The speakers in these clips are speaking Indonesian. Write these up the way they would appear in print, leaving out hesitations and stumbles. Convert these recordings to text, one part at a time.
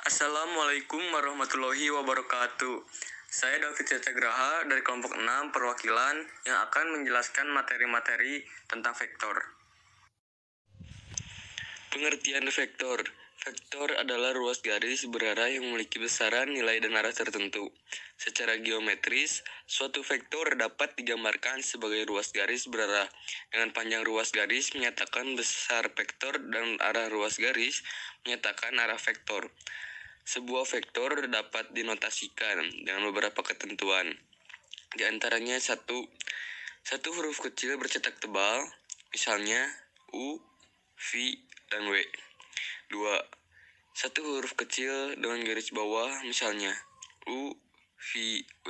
Assalamualaikum warahmatullahi wabarakatuh. Saya David Cecegraha dari kelompok 6 perwakilan yang akan menjelaskan materi-materi tentang vektor. Pengertian vektor. Vektor adalah ruas garis berarah yang memiliki besaran, nilai, dan arah tertentu. Secara geometris, suatu vektor dapat digambarkan sebagai ruas garis berarah. Dengan panjang ruas garis menyatakan besar vektor dan arah ruas garis menyatakan arah vektor. Sebuah vektor dapat dinotasikan dengan beberapa ketentuan. Di antaranya satu huruf kecil bercetak tebal, misalnya U, V, dan W. 2. Satu huruf kecil dengan garis bawah, misalnya U, V, W,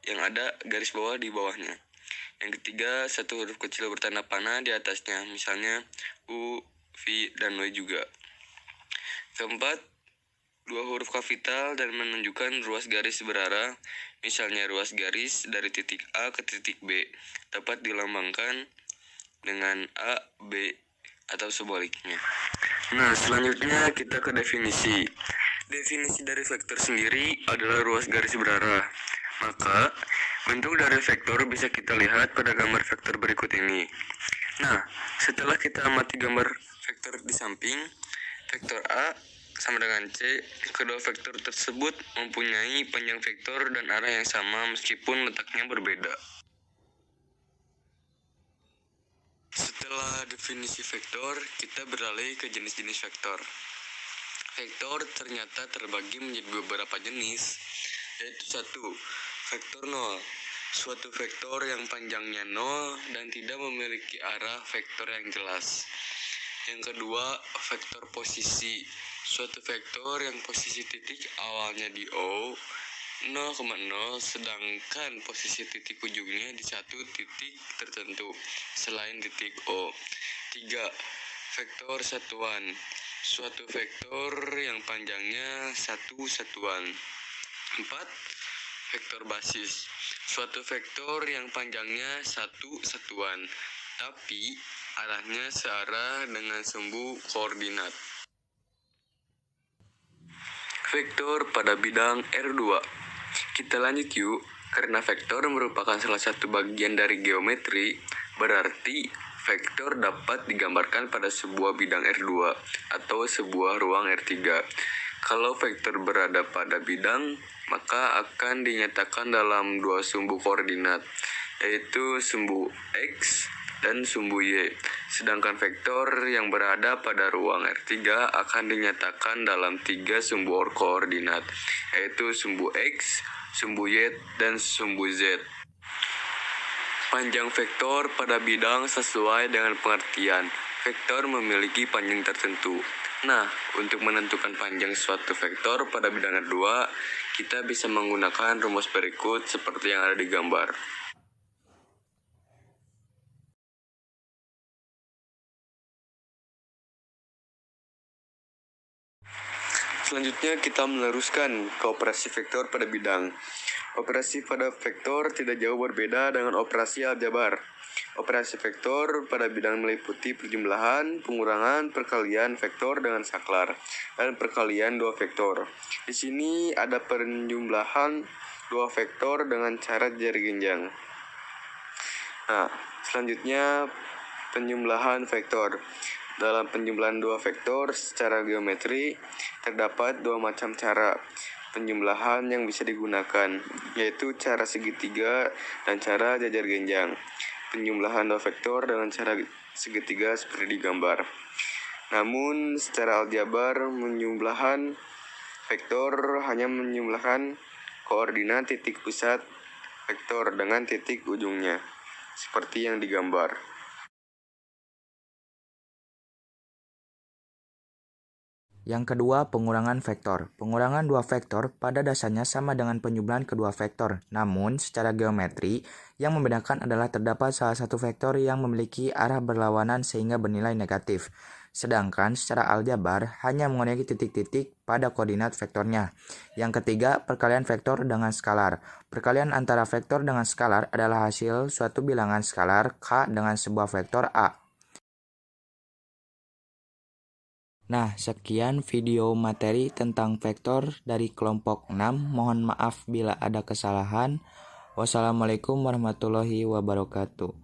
yang ada garis bawah di bawahnya. Yang ketiga, satu huruf kecil bertanda panah di atasnya, misalnya U, V, dan W juga. Keempat, dua huruf kapital dan menunjukkan ruas garis berarah, misalnya ruas garis dari titik A ke titik B, dapat dilambangkan dengan A, B, atau sebaliknya. Nah, selanjutnya kita ke definisi. Definisi dari vektor sendiri adalah ruas garis berarah. Maka, bentuk dari vektor bisa kita lihat pada gambar vektor berikut ini. Nah, setelah kita amati gambar vektor di samping, vektor A sama dengan C, kedua vektor tersebut mempunyai panjang vektor dan arah yang sama meskipun letaknya berbeda. Setelah definisi vektor, kita beralih ke jenis-jenis vektor. Vektor ternyata terbagi menjadi beberapa jenis, yaitu 1. Vektor 0. Suatu vektor yang panjangnya 0 dan tidak memiliki arah vektor yang jelas. Yang kedua, vektor posisi. Suatu vektor yang posisi titik awalnya di O 0,0 sedangkan posisi titik ujungnya di satu titik tertentu selain titik O. 3. Vektor satuan. Suatu vektor yang panjangnya satu satuan. 4. Vektor basis. Suatu vektor yang panjangnya satu satuan, tapi arahnya searah dengan sumbu koordinat. Vektor pada bidang R2. Kita lanjut yuk, karena vektor merupakan salah satu bagian dari geometri, berarti vektor dapat digambarkan pada sebuah bidang R2 atau sebuah ruang R3. Kalau vektor berada pada bidang, maka akan dinyatakan dalam dua sumbu koordinat, yaitu sumbu X dan sumbu Y. Sedangkan vektor yang berada pada ruang R3 akan dinyatakan dalam tiga sumbu koordinat, yaitu sumbu X, sumbu Y, dan sumbu Z. Panjang vektor pada bidang sesuai dengan pengertian. Vektor memiliki panjang tertentu. Nah, untuk menentukan panjang suatu vektor pada bidang R2, kita bisa menggunakan rumus berikut seperti yang ada di gambar. Selanjutnya kita meneruskan ke operasi vektor pada bidang. Operasi pada vektor tidak jauh berbeda dengan operasi aljabar. Operasi vektor pada bidang meliputi perjumlahan, pengurangan, perkalian vektor dengan saklar, dan perkalian dua vektor. Di sini ada penjumlahan dua vektor dengan cara jari genjang. Nah, selanjutnya penjumlahan vektor. Dalam penjumlahan dua vektor secara geometri, terdapat dua macam cara penjumlahan yang bisa digunakan, yaitu cara segitiga dan cara jajar genjang. Penjumlahan dua vektor dengan cara segitiga seperti digambar. Namun, secara aljabar, penjumlahan vektor hanya menjumlahkan koordinat titik pusat vektor dengan titik ujungnya, seperti yang digambar. Yang kedua, pengurangan vektor. Pengurangan dua vektor pada dasarnya sama dengan penjumlahan kedua vektor. Namun, secara geometri, yang membedakan adalah terdapat salah satu vektor yang memiliki arah berlawanan sehingga bernilai negatif. Sedangkan secara aljabar hanya mengurangi titik-titik pada koordinat vektornya. Yang ketiga, perkalian vektor dengan skalar. Perkalian antara vektor dengan skalar adalah hasil suatu bilangan skalar K dengan sebuah vektor A. Nah, sekian video materi tentang vektor dari kelompok 6. Mohon maaf bila ada kesalahan. Wassalamualaikum warahmatullahi wabarakatuh.